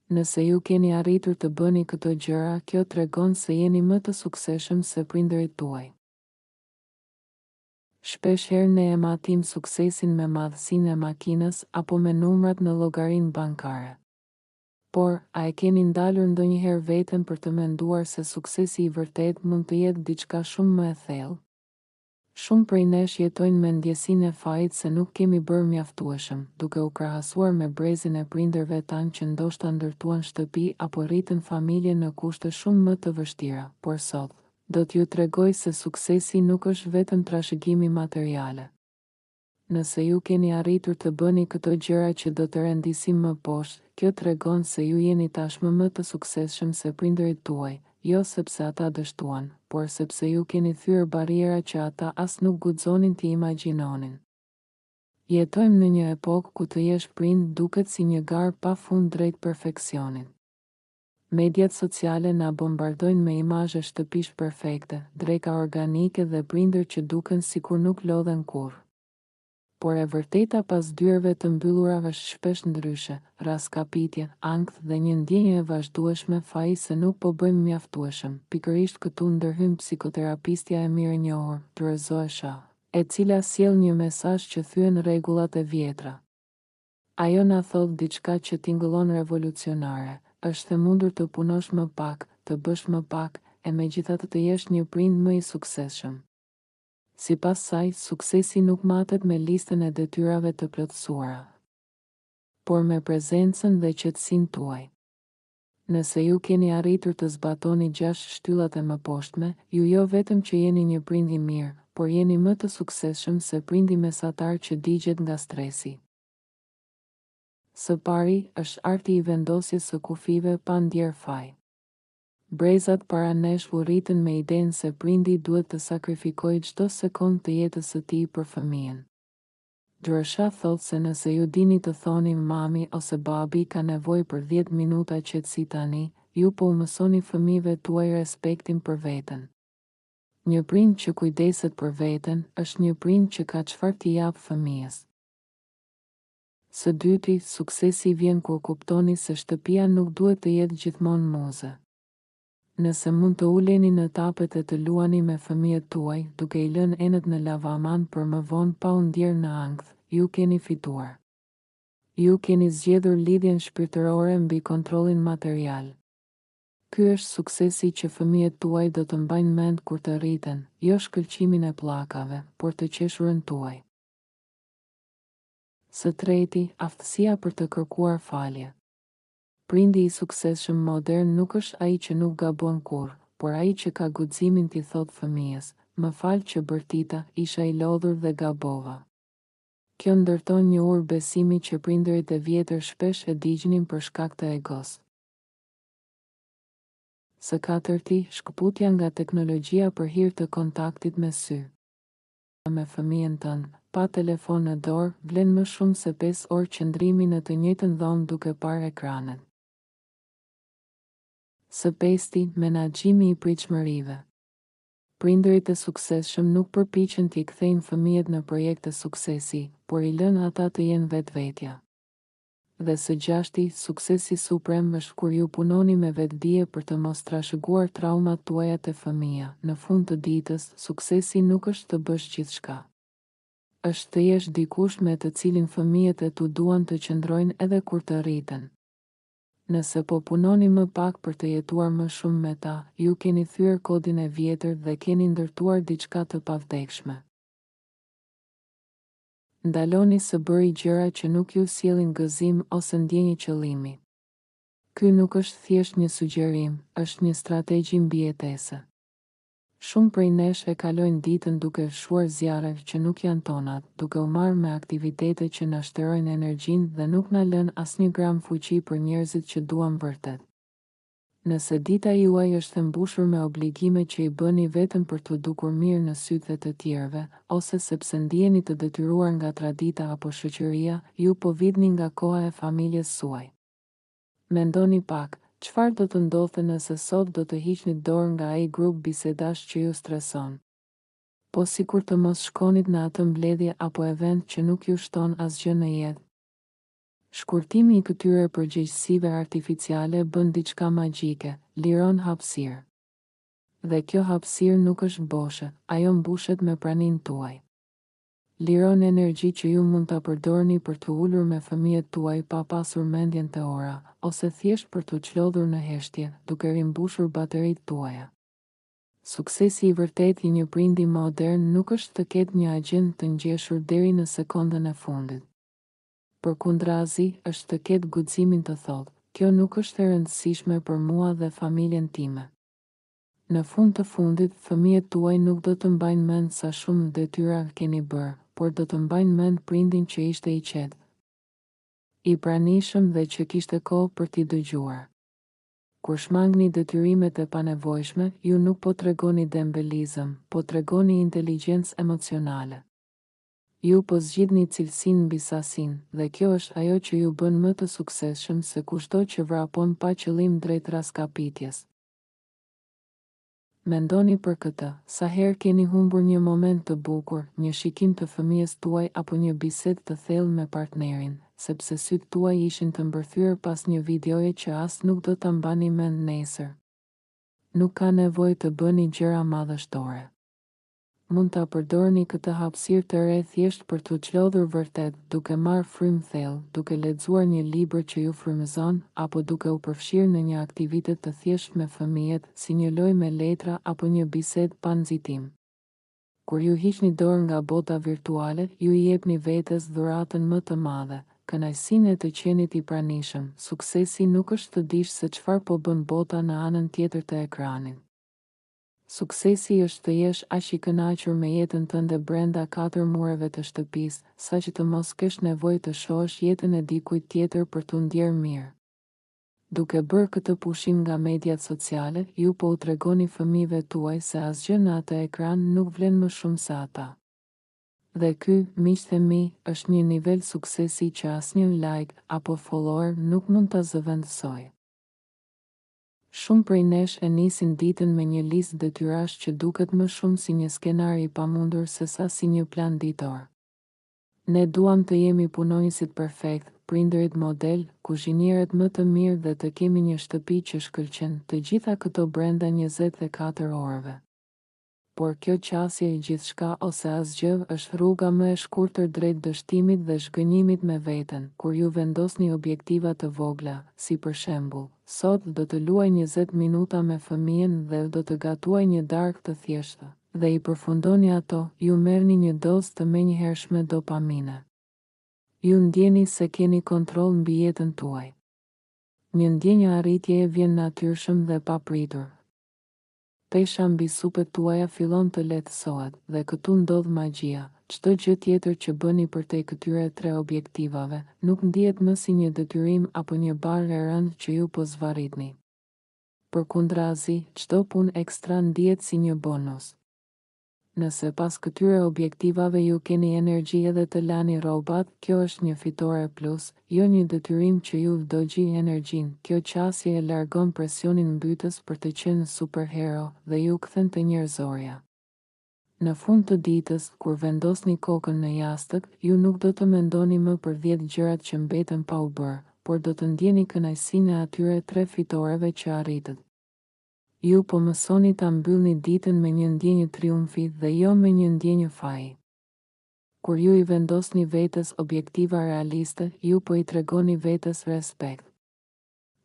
Nëse ju keni arritur të bëni këto gjëra, kjo tregon se jeni më të suksesshëm se prindërit tuaj. Shpesh herë ne e matim suksesin me madhësinë e makinës apo me numrat në llogarinë bankare. Por, a e keni ndalur ndonjëherë veten për të menduar se suksesi i vërtet mund të jetë diçka shumë më e thellë? Shumë prej nesh jetojnë me ndjesinë e fajit se nuk kemi bërë mjaftueshëm, duke u krahasuar me brezin e prindërve tanë që ndoshta ndërtuan shtëpi apo rritën familje në kushte shumë më të vështira, por sot, do t'ju tregoj se suksesi nuk është vetëm trashëgimi materiale. Nëse ju keni arritur të bëni këto gjëra që do të rendisim më poshtë, kjo tregon se ju jeni tashmë më të suksesshëm se prindërit tuaj, jo sepse ata dështuan, por sepse ju keni thyer barriera që ata as nuk guxonin t'i imagjinonin. Jetojmë në një epokë ku të jesh prind duket si një garë pafund drejt perfeksionit. Mediat sociale na bombardojnë me imazhe shtëpish perfekte, dreka organike dhe prindër që duken sikur nuk lodhen kurrë. Por e vërteta pas dyerve të mbyllura është shpesh ndryshe, raskapitje, ankth dhe një ndjenjë e vazhdueshme faji se nuk po bëjmë mjaftueshëm. Pikërisht këtu ndërhyn psikoterapistja e mirënjohur, Zoe Shah, e cila sjell një mesazh që thyen rregullat e vjetra. Ajo na thot diçka që tingëllon revolucionare, është e mundur të punosh më pak, të bësh më pak, e megjithatë të jesh një prind më i suksesshëm. Sipas saj, suksesi nuk matet me listën e detyrave të plotësuara, por me prezencën dhe qetësinë tuaj. Nëse ju keni arritur të zbatoni 6 shtyllat e mëposhtme, ju jo vetëm që jeni një prind i mirë, por jeni më të suksesshëm se prindi mesatar që digjet nga stresi. Së pari, është arti i vendosjes së kufive pa ndjer faj. Brezat para nesh u rritën me idenë se prindi duhet të sakrifikojë çdo sekond të jetës së tij për fëmijën. Drësha thot se nëse ju dini të thoni mami ose babi ka nevojë për 10 minuta qetësi tani, ju po u mësoni fëmijëve tuaj respektin për veten. Një prind që kujdeset për veten është një prind që ka çfarë t'i jap fëmijës. Së dyti, suksesi vjen kur kuptoni se shtëpia nuk duhet të jetë gjithmonë muze. Nëse mund të uleni në tapet e të luani me fëmijët tuaj, duke i lënë enët në lavaman për më vonë pa u ndjerë në ankth, ju keni fituar. Ju keni zgjedhur lidhjen shpirtërore mbi kontrollin material. Ky është suksesi që fëmijët tuaj do të mbajnë mend kur të rriten, jo shkëlqimin e pllakave, por të qeshurën tuaj. Së treti, aftësia për të kërkuar falje. Prindi i suksesshëm modern nuk është ai që nuk gabon kurrë, por ai që ka guximin t'i thotë fëmijës, më fal që bërtita, isha i lodhur dhe gabova. Kjo ndërton një urë besimi që prindërit e vjetër shpesh e digjnin për shkak të egos. Së katërti, shkëputja nga teknologjia për hir të kontaktit me sy. Me fëmijën tënd, pa telefon në dorë, vlen më shumë se 5 orë qëndrimi në të njëjtën dhomë duke parë ekranet. Së pesti, menaxhimi i pritshmërive. Prindërit e suksesshëm nuk përpiqen t'i kthejnë fëmijët në projekte suksesi, por i lënë ata të jenë vetvetja. Dhe së gjashti, suksesi suprem është kur ju punoni me vetdije për të mos trashëguar traumat tuaja te fëmia. Në fund të ditës, suksesi nuk është të bësh gjithçka. Është të jesh dikush me të cilin fëmijët e tu duan të qëndrojnë edhe kur të rriten. Nëse po punoni më pak për të jetuar më shumë me ta, ju keni thyer kodin e vjetër dhe keni ndërtuar diçka të pavdekshme. Ndaloni së bëri gjëra që nuk ju sjellin gëzim ose ndjenjë qëllimi. Ky nuk është thjesht një sugjerim, është një strategji mbijetese. Shumë prej nesh e kalojnë ditën duke fshuar zjarre që nuk janë tonat, duke u marrë me aktivitete që na shterojnë energjinë dhe nuk na lën asnjë gram fuqi për njerëzit që duam vërtet. Nëse dita juaj është e mbushur me obligime që i bëni vetëm për të dukur mirë në sytë e të tjerëve, ose sepse ndiheni të detyruar nga tradita apo shoqëria, ju po vidhni nga koha e familjes suaj. Mendoni pak, çfarë do të ndodhte nëse sot do të hiqni dorë nga ai grup bisedash që ju streson? Po sikur të mos shkonit në atë mbledhje apo event që nuk ju shton asgjë në jetë. Shkurtimi i këtyre përgjegjësive artificiale bën diçka magjike, liron hapësirë. Dhe kjo hapësirë nuk është boshe, ajo mbushet me praninë tuaj. Liron energji që ju mund ta përdorni për të ulur me fëmijët tuaj pa pasur mendjen te ora, ose thjesht për të çlodhur në heshtje, duke rimbushur bateritë tuaja. Suksesi i vërtet i një prindi modern nuk është të ketë një agjend të ngjeshur deri në sekondën e fundit. Përkundrazi, është të ketë guximin të thotë, kjo nuk është e rëndësishme për mua dhe familjen time. Në fund të fundit, fëmijët tuaj nuk do të mbajnë mend sa shumë detyra keni bërë, por do të mbajnë mend prindin që ishte i qetë, i pranishëm dhe që kishte kohë për t'i dëgjuar. Kur shmangni detyrimet e panevojshme, ju nuk po tregoni dembelizëm, po tregoni inteligjencë emocionale. Ju po zgjidhni cilësinë mbi sasinë, dhe kjo është ajo që ju bën më të suksesshëm se kushdo që vrapon pa qëllim drejt raskapitjes. Mendoni për këtë, sa herë keni humbur një moment të bukur, një shikim të fëmijës tuaj apo një bisedë të thellë me partnerin, sepse sytë tuaj ishin të mbërthyer pas një videoje që as nuk do ta mbani mend nesër. Nuk ka nevojë të bëni gjëra madhështore. Mund ta përdorni këtë hapësirë të re thjesht për të çlodhur vërtet, duke marrë frymë thellë, duke lexuar një libër që ju frymëzon, apo duke u përfshirë në një aktivitet të thjeshtë me fëmijët, si një lojë me letra apo një bisedë pa nxitim. Kur ju hiqni dorë nga bota virtuale, ju i jepni vetes dhuratën më të madhe, kënaqësinë e të qenit i pranishëm. Suksesi nuk është të dish se çfarë po bën bota në anën tjetër të ekranit. Suksesi është të jesh aq i kënaqur me jetën tënde brenda 4 mureve të shtëpisë, saqë të mos kesh nevojë të shohësh jetën e dikujt tjetër për t'u ndjerë mirë. Duke bërë këtë pushim nga mediat sociale, ju po u tregoni fëmijëve tuaj se asgjë në atë ekran nuk vlen më shumë se ata. Dhe ky, miqtë e mi, është një nivel suksesi që asnjë like apo follower nuk mund ta zëvendësojë. Shumë prej nesh e nisin ditën me një listë detyrash që duket më shumë si një skenar i pamundur se sa si një plan ditor. Ne duam të jemi punonjësit perfekt, prindërit model, kuzhinierët më të mirë dhe të kemi një shtëpi që shkëlqen, të gjitha këto brenda 24 orëve. Por kjo qasje i gjithçka ose asgjë është rruga më e shkurtër drejt dështimit dhe zhgënjimit me veten. Kur ju vendosni objektiva të vogla, si për shembull, sot do të luaj 20 minuta me fëmijën dhe do të gatuaj një darkë të thjeshtë, dhe i përfundoni ato, ju merrni një dozë të menjëhershme dopamine. Ju ndjeni se keni kontroll mbi jetën tuaj. Një ndjenjë arritjeje vjen natyrshëm dhe papritur. Pesha mbi supet tuaja fillon të lehtësohet, dhe këtu ndodh magjia. Çdo gjë tjetër që bëni përtej këtyre 3 objektivave, nuk ndihet më si një detyrim apo një barë e rëndë që ju po zvarritni. Përkundrazi, çdo punë ekstra ndihet si një bonus. Nëse pas këtyre objektivave ju keni energji edhe të lani rrobat, kjo është një fitore plus, jo një detyrim që ju vdogji energjinë. Kjo qasje e largon presionin mbytës për të qenë superhero dhe ju kthen te njerëzorja. Në fund të ditës, kur vendosni kokën në jastëk, ju nuk do të mendoni më për 10 gjërat që mbeten pa u bërë, por do të ndjeni kënaqësinë e atyre 3 fitoreve që arritët. Ju po mësoni ta mbyllni ditën me një ndjenjë triumfi dhe jo me një ndjenjë faji. Kur ju i vendosni vetes objektiva realiste, ju po i tregoni vetes respekt.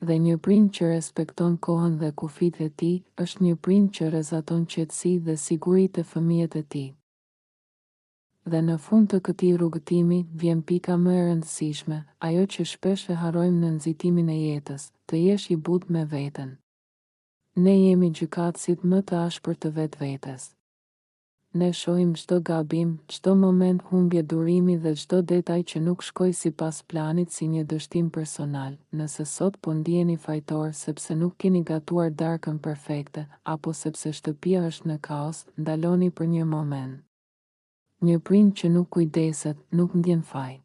Dhe një prind që respekton kohën dhe kufijtë e tij, është një prind që rrezaton qetësi dhe siguri te fëmijët e tij. Dhe në fund të këtij rrugëtimi, vjen pika më e rëndësishme, ajo që shpesh e harrojmë në nxitimin e jetës, të jesh i butë me veten. Ne jemi gjykatësit më të ashpër të vetvetes. Ne shohim çdo gabim, çdo moment humbje durimi dhe çdo detaj që nuk shkoi sipas planit si një dështim personal. Nëse sot po ndiheni fajtor sepse nuk keni gatuar darkën perfekte, apo sepse shtëpia është në kaos, ndaloni për një moment. Një prind që nuk kujdeset, nuk ndjen faj.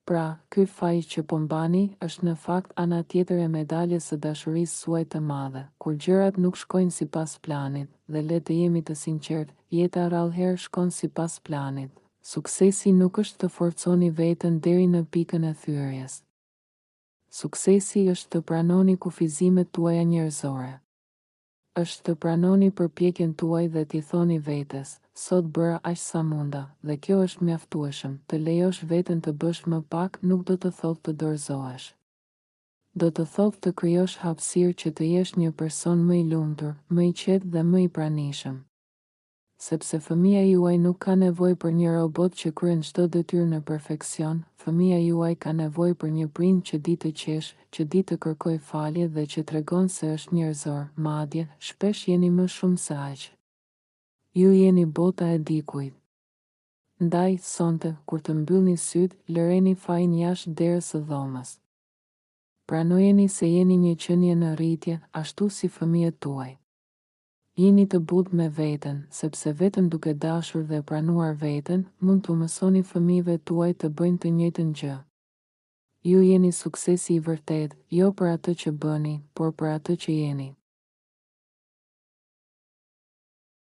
Pra, ky faj që po mbani është në fakt ana tjetër e medaljes së dashurisë suaj të madhe. Kur gjërat nuk shkojnë sipas planit, dhe le të jemi të sinqertë, jeta rrallëherë shkon sipas planit. Suksesi nuk është të forconi veten deri në pikën e thyerjes. Suksesi është të pranoni kufizimet tuaja njerëzore. Është të pranoni përpjekjen tuaj dhe t'i thoni vetes, sot bëra aq sa munda, dhe kjo është mjaftueshëm. Të lejosh veten të bësh më pak nuk do të thotë të dorëzohesh. Do të thotë të krijosh hapësirë që të jesh një person më i lumtur, më i qetë dhe më i pranishëm. Sepse fëmia juaj nuk ka nevojë për një robot që kryen çdo detyrë në perfeksion, fëmia juaj ka nevojë për një prind që di të qesh, që di të kërkojë falje dhe që tregon se është njerëzor, madje shpesh jeni më shumë se aq. Ju jeni bota e dikujt. Ndaj, sonte, kur të mbyllni syt, lëreni fajin jashtë derës së dhomës. Pranojeni se jeni një qenie në rritje, ashtu si fëmijët tuaj. Jeni të butë me veten, sepse vetëm duke dashur dhe pranuar veten, mund të mësoni fëmijëve tuaj të bëjnë të njëjtën gjë. Ju jeni suksesi i vërtet, jo për atë që bëni, por për atë që jeni.